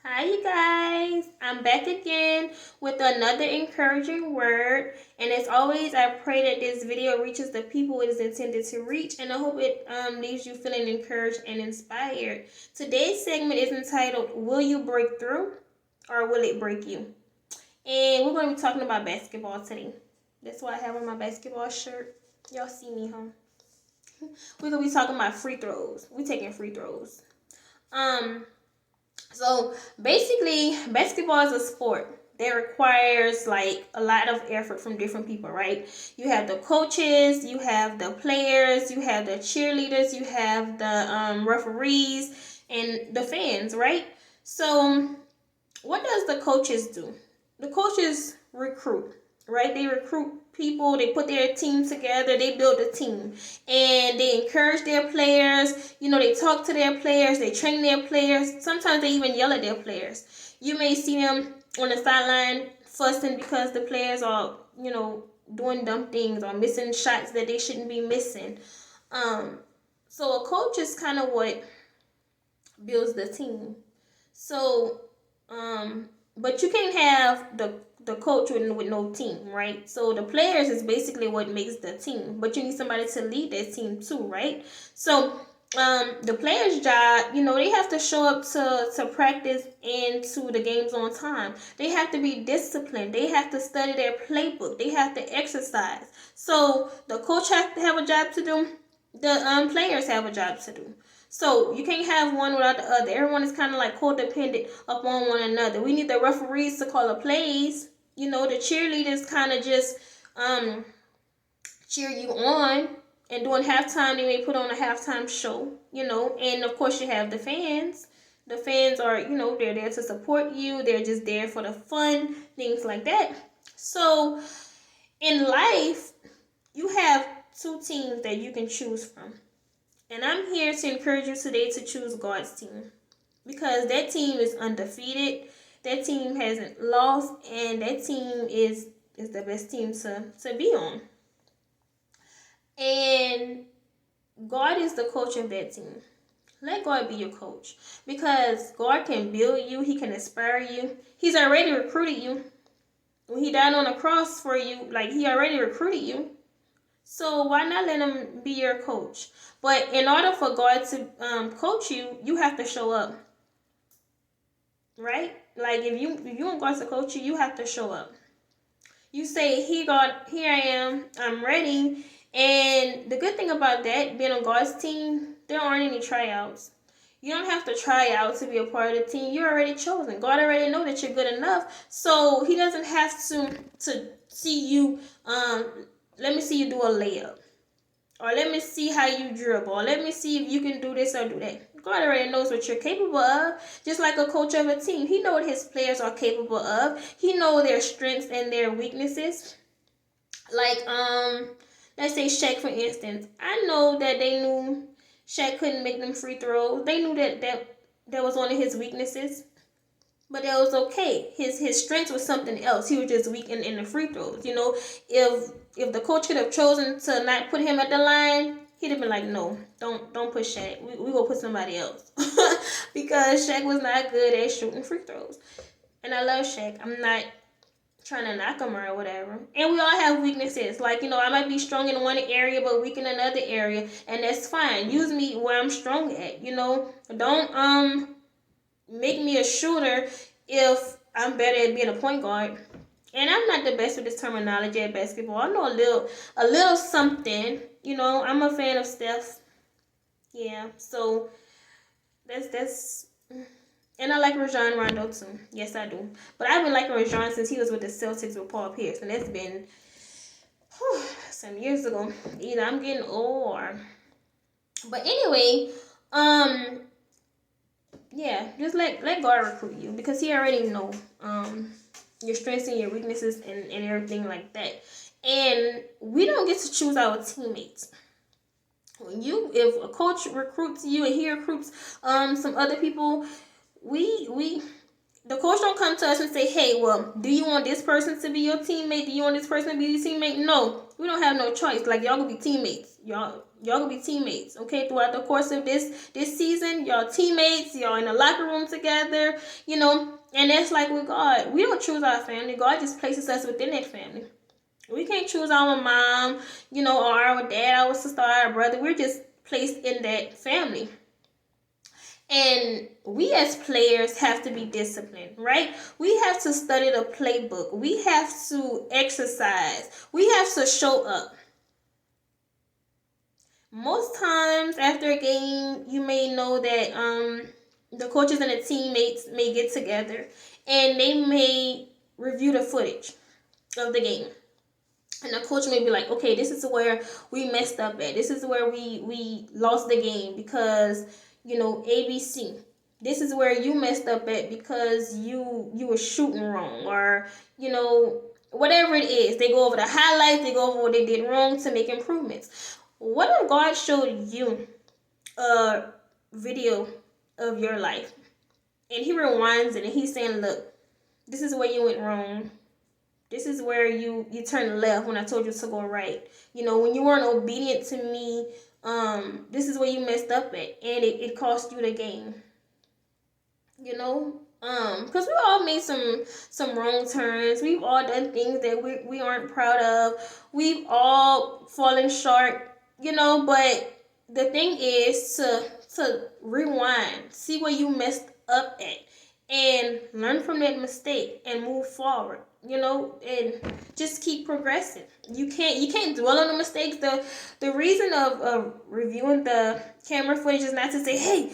Hi, you guys. I'm back again with another encouraging word. And as always, I pray that this video reaches the people it is intended to reach. And I hope it leaves you feeling encouraged and inspired. Today's segment is entitled, Will You Break Through or Will It Break You? And we're going to be talking about basketball today. That's why I have on my basketball shirt. Y'all see me, huh? We're going to be talking about free throws. We're taking free throws. So basically, basketball is a sport that requires like a lot of effort from different people, right? You have the coaches, you have the players, you have the cheerleaders, you have the referees, and the fans, right? So what does the coaches do? The coaches recruit, right? They recruit people, they put their team together, they build a team, and they encourage their players. They talk to their players, they train their players. Sometimes they even yell at their players. You may see them on the sideline fussing because the players are, doing dumb things or missing shots that they shouldn't be missing. So a coach is kind of what builds the team. So, but you can't have the coach with no team, right? So the players is basically what makes the team, but you need somebody to lead that team too, right? So the players' job, they have to show up to practice and to the games on time. They have to be disciplined. They have to study their playbook. They have to exercise. So the coach has to have a job to do. The players have a job to do. So you can't have one without the other. Everyone is kind of like codependent upon one another. We need the referees to call the plays. The cheerleaders kind of just cheer you on. And during halftime, they may put on a halftime show, And of course, you have the fans. The fans are, they're there to support you. They're just there for the fun, things like that. So in life, you have two teams that you can choose from. And I'm here to encourage you today to choose God's team. Because that team is undefeated. That team hasn't lost. And that team is the best team to be on. And God is the coach of that team. Let God be your coach. Because God can build you. He can inspire you. He's already recruited you. When he died on the cross for you, he already recruited you. So why not let him be your coach? But in order for God to coach you, you have to show up, right? If you want God to coach you, you have to show up. You say, "Here, God, here I am. I'm ready." And the good thing about that, being on God's team, there aren't any tryouts. You don't have to try out to be a part of the team. You're already chosen. God already knows that you're good enough, so He doesn't have to see you. Let me see you do a layup. Or let me see how you dribble. Or let me see if you can do this or do that. God already knows what you're capable of. Just like a coach of a team. He knows what his players are capable of. He knows their strengths and their weaknesses. Let's say Shaq, for instance. I know that they knew Shaq couldn't make them free throws. They knew that was one of his weaknesses. But that was okay. His strength was something else. He was just weak in the free throws. If the coach could have chosen to not put him at the line, he'd have been like, no, don't put Shaq. We will put somebody else. Because Shaq was not good at shooting free throws. And I love Shaq. I'm not trying to knock him or whatever. And we all have weaknesses. I might be strong in one area but weak in another area. And that's fine. Use me where I'm strong at. Don't make me a shooter if I'm better at being a point guard. And I'm not the best with this terminology at basketball. I know a little something. I'm a fan of Steph. Yeah, so that's and I like Rajon Rondo too. Yes, I do. But I've been liking Rajon since he was with the Celtics with Paul Pierce, and that's been some years ago. Either I'm getting old or. But anyway, yeah, just let God recruit you because He already know your strengths and your weaknesses and everything like that. And we don't get to choose our teammates. If a coach recruits you and he recruits some other people, the coach don't come to us and say, "Hey, well, do you want this person to be your teammate? Do you want this person to be your teammate?" No, We don't have no choice. Like, y'all gonna be teammates. Y'all gonna be teammates, okay? Throughout the course of this season, y'all teammates. Y'all in the locker room together, you know. And that's like with God. We don't choose our family. God just places us within that family. We can't choose our mom, you know, or our dad, our sister, our brother. We're just placed in that family. And we as players have to be disciplined, right? We have to study the playbook. We have to exercise. We have to show up. Most times after a game, you may know that the coaches and the teammates may get together and they may review the footage of the game. And the coach may be like, okay, this is where we messed up at. This is where we lost the game because, you know, ABC. This is where you messed up at because you were shooting wrong, or, you know, whatever it is. They go over the highlights. They go over what they did wrong to make improvements. What if God showed you a video of your life and he rewinds it and he's saying, look, this is where you went wrong. This is where you turned left when I told you to go right. You know, when you weren't obedient to me, this is where you messed up at, and it cost you the game. You know, because we all made some wrong turns. We've all done things that we aren't proud of. We've all fallen short. You know, but the thing is to rewind, see where you messed up at, and learn from that mistake and move forward. You know, and just keep progressing. You can't dwell on the mistakes. The reason of reviewing the camera footage is not to say, hey,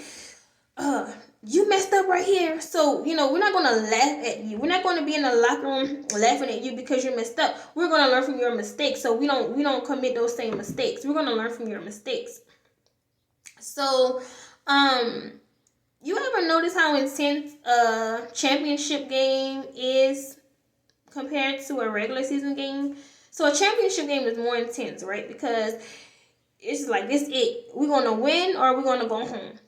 you messed up right here. So, you know, we're not gonna laugh at you. We're not gonna be in the locker room laughing at you because you messed up. We're gonna learn from your mistakes. So we don't commit those same mistakes. We're gonna learn from your mistakes. So, you ever notice how intense a championship game is compared to a regular season game? So a championship game is more intense, right? Because it's like, this it. We're going to win or we're going to go home.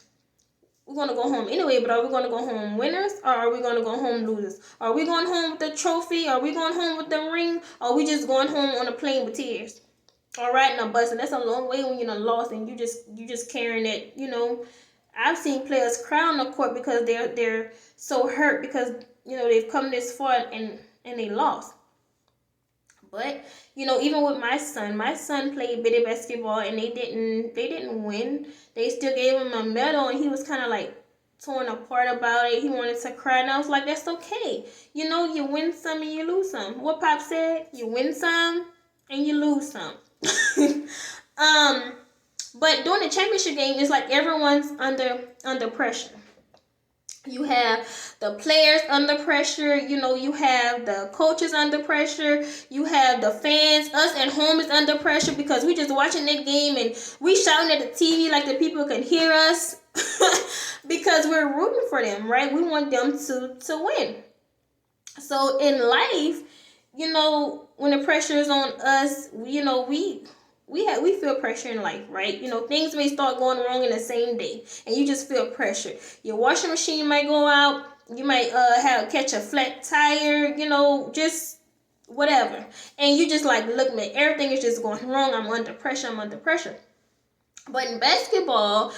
We're going to go home anyway, but are we going to go home winners or are we going to go home losers? Are we going home with the trophy? Are we going home with the ring? Or are we just going home on a plane with tears? Or riding a bus? And that's a long way when you're lost and you just carrying it, you know. I've seen players cry on the court because they're so hurt because, you know, they've come this far and they lost. But, you know, even with my son played bitty basketball and they didn't win. They still gave him a medal and he was kind of like torn apart about it. He wanted to cry and I was like, that's okay. You know, you win some and you lose some. What Pop said, you win some and you lose some. But during the championship game, it's like everyone's under pressure. You have the players under pressure, you know, you have the coaches under pressure, you have the fans, us at home is under pressure because we just watching that game and we shouting at the TV like the people can hear us because we're rooting for them, right? We want them to win. So in life, you know, when the pressure is on us, you know, we feel pressure in life, right? You know, things may start going wrong in the same day, and you just feel pressure. Your washing machine might go out. You might catch a flat tire. You know, just whatever, and you just like, look, man, everything is just going wrong. I'm under pressure. But in basketball,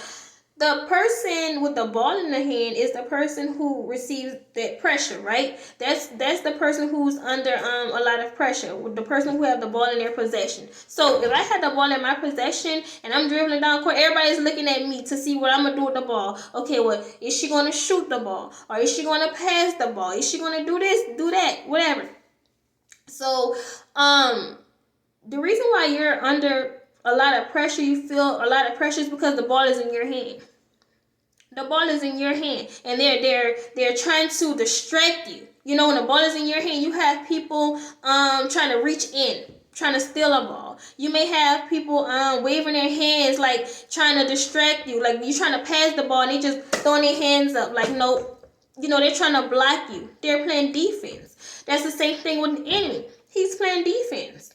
the person with the ball in the hand is the person who receives that pressure, right? That's the person who's under a lot of pressure, the person who have the ball in their possession. So if I had the ball in my possession and I'm dribbling down court, everybody's looking at me to see what I'm gonna do with the ball. Okay, well, is she gonna shoot the ball? Or is she gonna pass the ball? Is she gonna do this, do that, whatever? So the reason why you're under a lot of pressure, you feel a lot of pressure, is because the ball is in your hand. The ball is in your hand, and they're trying to distract you. You know, when the ball is in your hand, you have people trying to reach in, trying to steal a ball. You may have people waving their hands, like trying to distract you. Like you're trying to pass the ball, and they just throwing their hands up, like no, you know, they're trying to block you. They're playing defense. That's the same thing with the enemy. He's playing defense.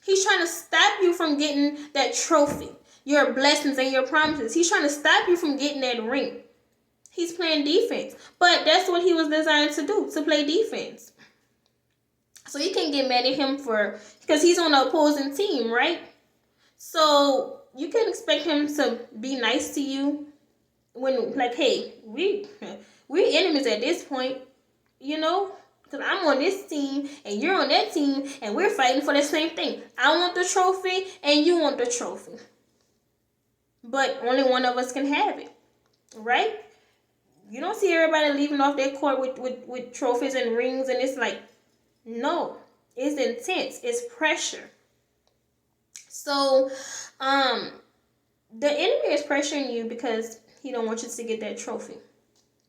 He's trying to stop you from getting that trophy, your blessings and your promises. He's trying to stop you from getting that ring. He's playing defense. But that's what he was designed to do, to play defense. So you can get mad at him because he's on the opposing team, right? So you can expect him to be nice to you when, like, hey, we're enemies at this point, you know? Because I'm on this team and you're on that team and we're fighting for the same thing. I want the trophy and you want the trophy. But only one of us can have it, right? You don't see everybody leaving off their court with trophies and rings, and it's like, no, it's intense, it's pressure. So, the enemy is pressuring you because he don't want you to get that trophy.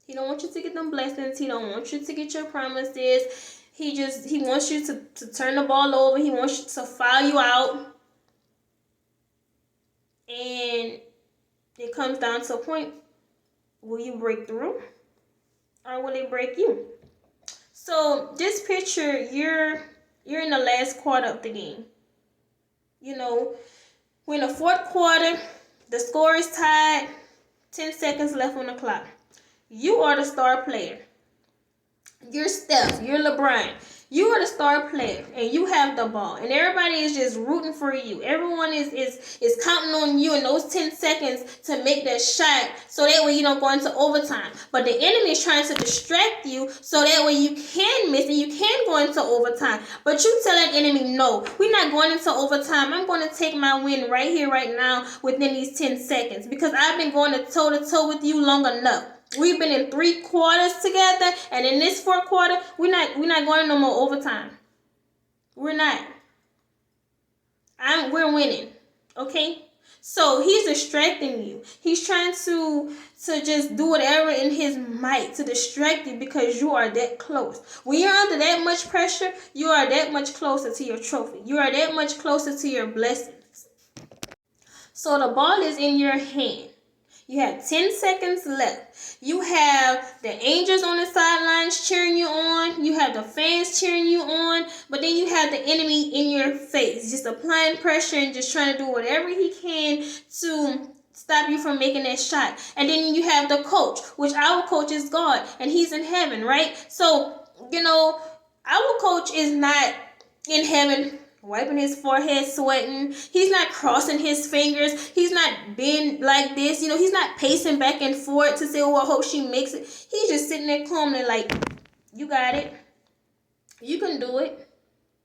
He don't want you to get them blessings. He don't want you to get your promises. He wants you to turn the ball over. He wants you to foul you out. And it comes down to a point, will you break through or will it break you? So this picture, you're in the last quarter of the game. You know, we're in the fourth quarter, the score is tied, 10 seconds left on the clock. You are the star player. You're Steph, you're LeBron. You are the star player and you have the ball. And everybody is just rooting for you. Everyone is counting on you in those 10 seconds to make that shot so that way you don't go into overtime. But the enemy is trying to distract you so that way you can miss and you can go into overtime. But you tell that enemy, no, we're not going into overtime. I'm going to take my win right here, right now, within these 10 seconds. Because I've been going toe-to-toe with you long enough. We've been in 3 quarters together, and in this 4th quarter, we're not going no more overtime. We're not. We're winning. Okay? So he's distracting you. He's trying to just do whatever in his might to distract you because you are that close. When you're under that much pressure, you are that much closer to your trophy. You are that much closer to your blessings. So the ball is in your hand. You have 10 seconds left. You have the angels on the sidelines cheering you on. You have the fans cheering you on. But then you have the enemy in your face, just applying pressure and just trying to do whatever he can to stop you from making that shot. And then you have the coach, which our coach is God, and he's in heaven, right? So, our coach is not in heaven wiping his forehead, sweating. He's not crossing his fingers. He's not being like this. He's not pacing back and forth to say, oh, I hope she makes it. He's just sitting there calmly like, you got it. You can do it.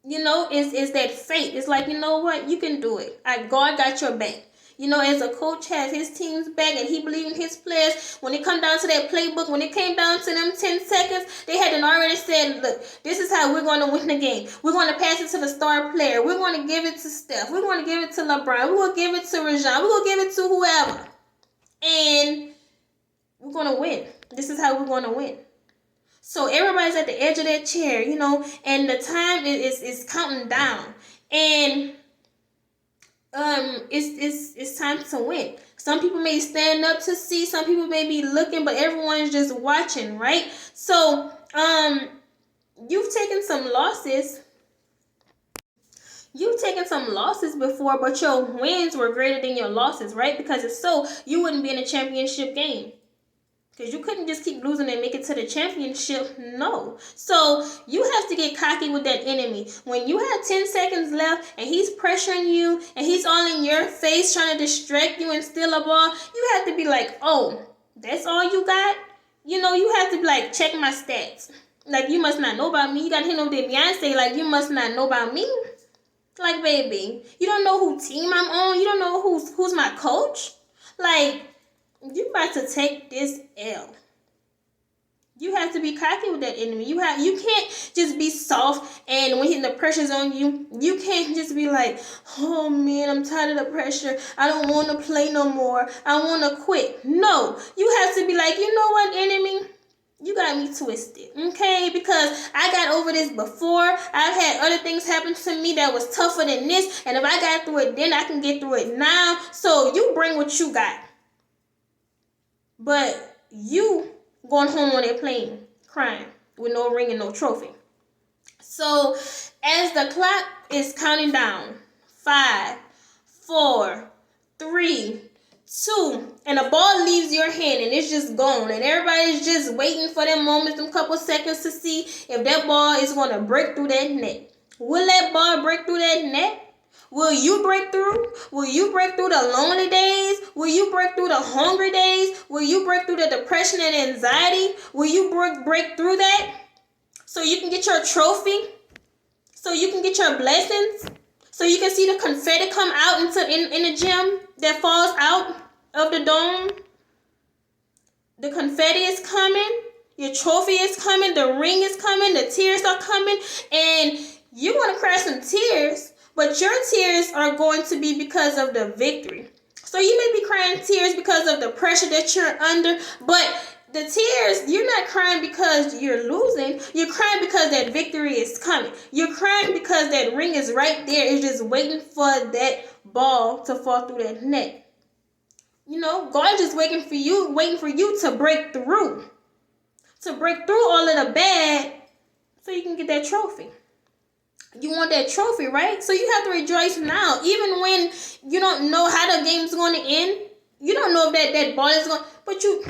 It's that faith. It's like, you know what? You can do it. God got your back. As a coach has his team's back and he believes in his players, when it come down to that playbook, when it came down to them 10 seconds, they had already said, look, this is how we're going to win the game. We're going to pass it to the star player. We're going to give it to Steph. We're going to give it to LeBron. We're going to give it to Rajon. We're going to give it to whoever. And we're going to win. This is how we're going to win. So everybody's at the edge of their chair, and the time is counting down. And it's time to win. Some people may stand up to see, some people may be looking, but everyone's just watching, right? So you've taken some losses. You've taken some losses before, but your wins were greater than your losses, right? Because if so, you wouldn't be in a championship game. Because you couldn't just keep losing and make it to the championship. No. So you have to get cocky with that enemy. When you have 10 seconds left and he's pressuring you and he's all in your face trying to distract you and steal a ball, you have to be like, oh, that's all you got? You have to be like, check my stats. Like, you must not know about me. You got to hit on the Beyonce, like, you must not know about me. Like, baby, you don't know who team I'm on. You don't know who's my coach. Like, you about to take this L. You have to be cocky with that enemy. You can't just be soft, and when the pressure's on you, you can't just be like, oh man, I'm tired of the pressure. I don't want to play no more. I want to quit. No, you have to be like, you know what, enemy? You got me twisted, okay? Because I got over this before. I've had other things happen to me that was tougher than this, and if I got through it then, I can get through it now. So you bring what you got. But you going home on that plane crying with no ring and no trophy. So as the clock is counting down, 5, 4, 3, Two, and the ball leaves your hand and it's just gone, and everybody's just waiting for them moments, them couple seconds to see if that ball is going to break through that net. Will that ball break through that net? Will you break through? Will you break through the lonely days? Will you break through the hungry days? Will you break through the depression and anxiety? Will you break through that so you can get your trophy? So you can get your blessings? So you can see the confetti come out in the gym that falls out of the dome? The confetti is coming. Your trophy is coming. The ring is coming. The tears are coming. And you want to cry some tears, but your tears are going to be because of the victory. So you may be crying tears because of the pressure that you're under, but the tears, you're not crying because you're losing. You're crying because that victory is coming. You're crying because that ring is right there. It's just waiting for that ball to fall through that net. You know, God is waiting for you to break through. To break through all of the bad so you can get that trophy. You want that trophy, right? So you have to rejoice now. Even when you don't know how the game's going to end. You don't know if that ball is going, but you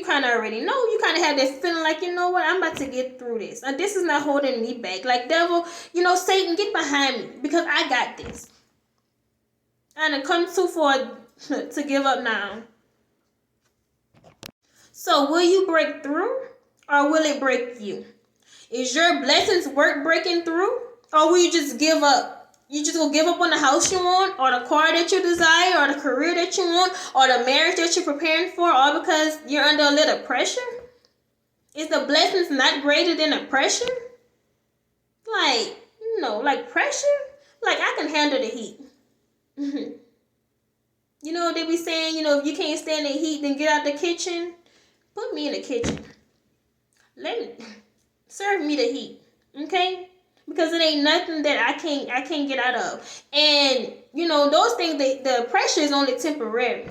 kind of already know. You kind of have this feeling like, you know what, I'm about to get through this. And this is not holding me back. Like, devil, Satan, get behind me because I got this. And it comes too far to give up now. So will you break through or will it break you? Is your blessings worth breaking through, or will you just give up? You just go give up on the house you want, or the car that you desire, or the career that you want, or the marriage that you're preparing for, all because you're under a little pressure? Is the blessings not greater than the pressure? Like pressure? Like, I can handle the heat. You know what they be saying? If you can't stand the heat, then get out the kitchen. Put me in the kitchen. Serve me the heat, okay? Because it ain't nothing that I can't get out of. And those things, the pressure is only temporary.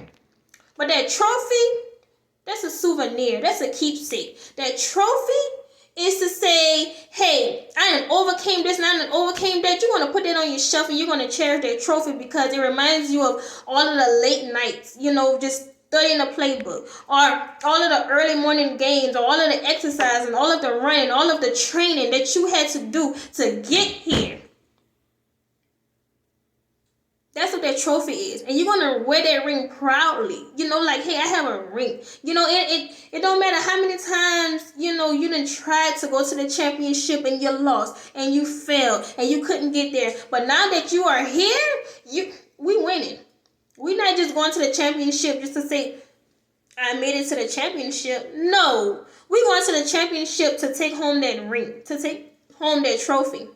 But that trophy, that's a souvenir. That's a keepsake. That trophy is to say, hey, I done overcame this and I done overcame that. You're gonna put that on your shelf and you're gonna cherish that trophy because it reminds you of all of the late nights, just studying the playbook, or all of the early morning games, or all of the exercise and all of the running, all of the training that you had to do to get here. That's what that trophy is. And you're going to wear that ring proudly. Like, hey, I have a ring. It don't matter how many times, you done tried to go to the championship and you lost and you failed and you couldn't get there. But now that you are here, we winning. We're not just going to the championship just to say, I made it to the championship. No, we're going to the championship to take home that ring, to take home that trophy.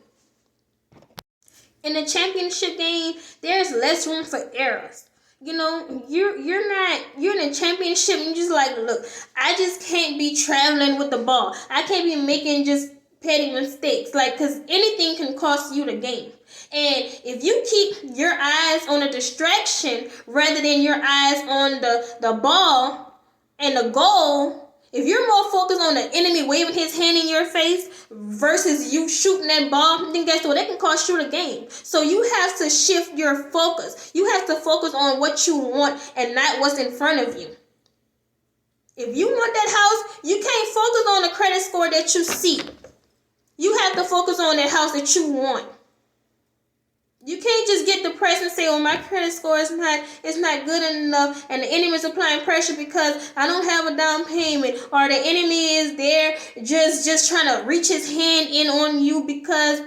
In the championship game, there's less room for errors. You're in a championship and you're just like, look, I just can't be traveling with the ball. I can't be making just petty mistakes, because anything can cost you the game. And if you keep your eyes on a distraction rather than your eyes on the ball and the goal, if you're more focused on the enemy waving his hand in your face versus you shooting that ball, then guess what? That can cost you the game. So you have to shift your focus. You have to focus on what you want and not what's in front of you. If you want that house, you can't focus on the credit score that you see. You have to focus on that house that you want. You can't just get depressed and say, oh, my credit score is not good enough, and the enemy is applying pressure because I don't have a down payment, or the enemy is there just trying to reach his hand in on you because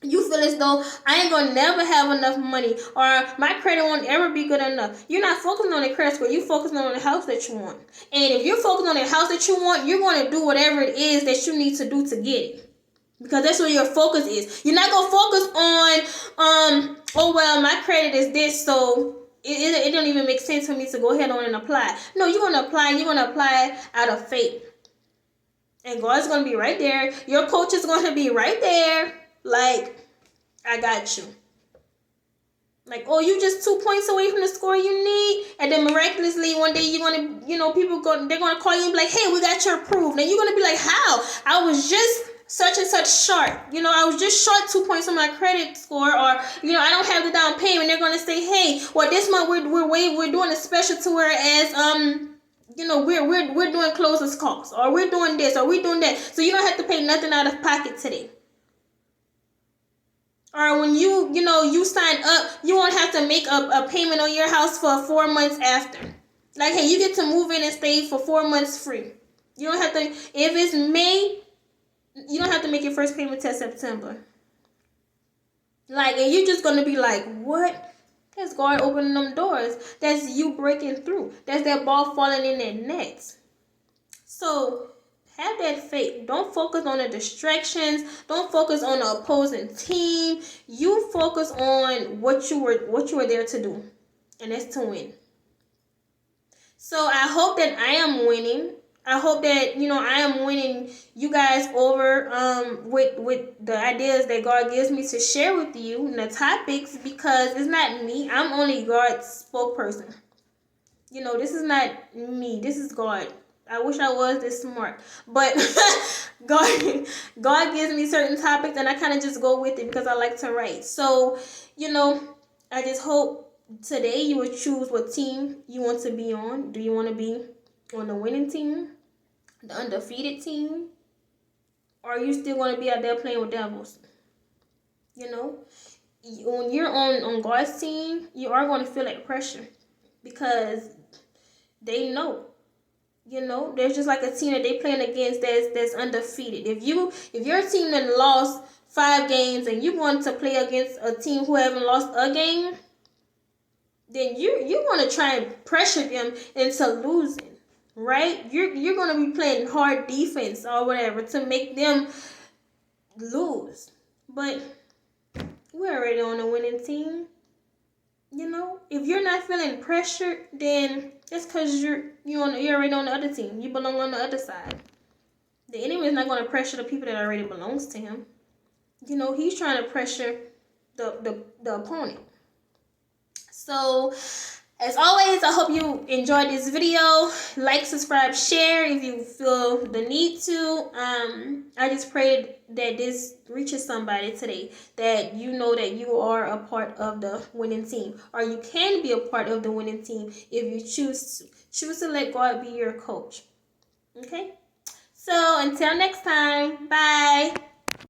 you feel as though I ain't gonna never have enough money, or my credit won't ever be good enough. You're not focusing on the credit score. You're focusing on the house that you want. And if you're focusing on the house that you want, you're going to do whatever it is that you need to do to get it. Because that's where your focus is. You're not going to focus on, oh, well, my credit is this, so it don't even make sense for me to go ahead on and apply. No, you're going to apply, and you're going to apply out of faith. And God's going to be right there. Your coach is going to be right there. Like, I got you. Like, oh, you just 2 points away from the score you need. And then miraculously, one day you're going to, they're going to call you and be like, hey, we got your proof. And you're going to be like, how? I was just such and such short. I was just short 2 points on my credit score, or I don't have the down payment. They're gonna say, hey, well, this month we're doing a special to whereas we're doing closest costs, or we're doing this, or we're doing that, so you don't have to pay nothing out of pocket today. Or when you sign up, you won't have to make a payment on your house for 4 months after. Like, hey, you get to move in and stay for 4 months free. You don't have to, if it's May, you don't have to make your first payment till September. Like, and you're just going to be like, what? That's God opening them doors. That's you breaking through. That's that ball falling in their nets. So, have that faith. Don't focus on the distractions. Don't focus on the opposing team. You focus on what you were there to do. And that's to win. So I hope that I am winning. I hope that I am winning you guys over with the ideas that God gives me to share with you and the topics, because it's not me. I'm only God's spokesperson. This is not me. This is God. I wish I was this smart, but God gives me certain topics and I kind of just go with it because I like to write. So, I just hope today you will choose what team you want to be on. Do you want to be on the winning team, the undefeated team, or are you still going to be out there playing with devils? When you're on God's team, you are going to feel that pressure because they know. There's just like a team that they playing against that's undefeated. If your team that lost 5 games and you want to play against a team who haven't lost a game, then you want to try and pressure them into losing, right? You're going to be playing hard defense or whatever to make them lose. But we're already on a winning team. If you're not feeling pressure, then that's because you're already on the other team. You belong on the other side. The enemy is not going to pressure the people that already belongs to him. He's trying to pressure the opponent. So, as always, I hope you enjoyed this video. Like, subscribe, share if you feel the need to. I just pray that this reaches somebody today, that that you are a part of the winning team, or you can be a part of the winning team if you choose to let God be your coach. Okay? So, until next time, bye.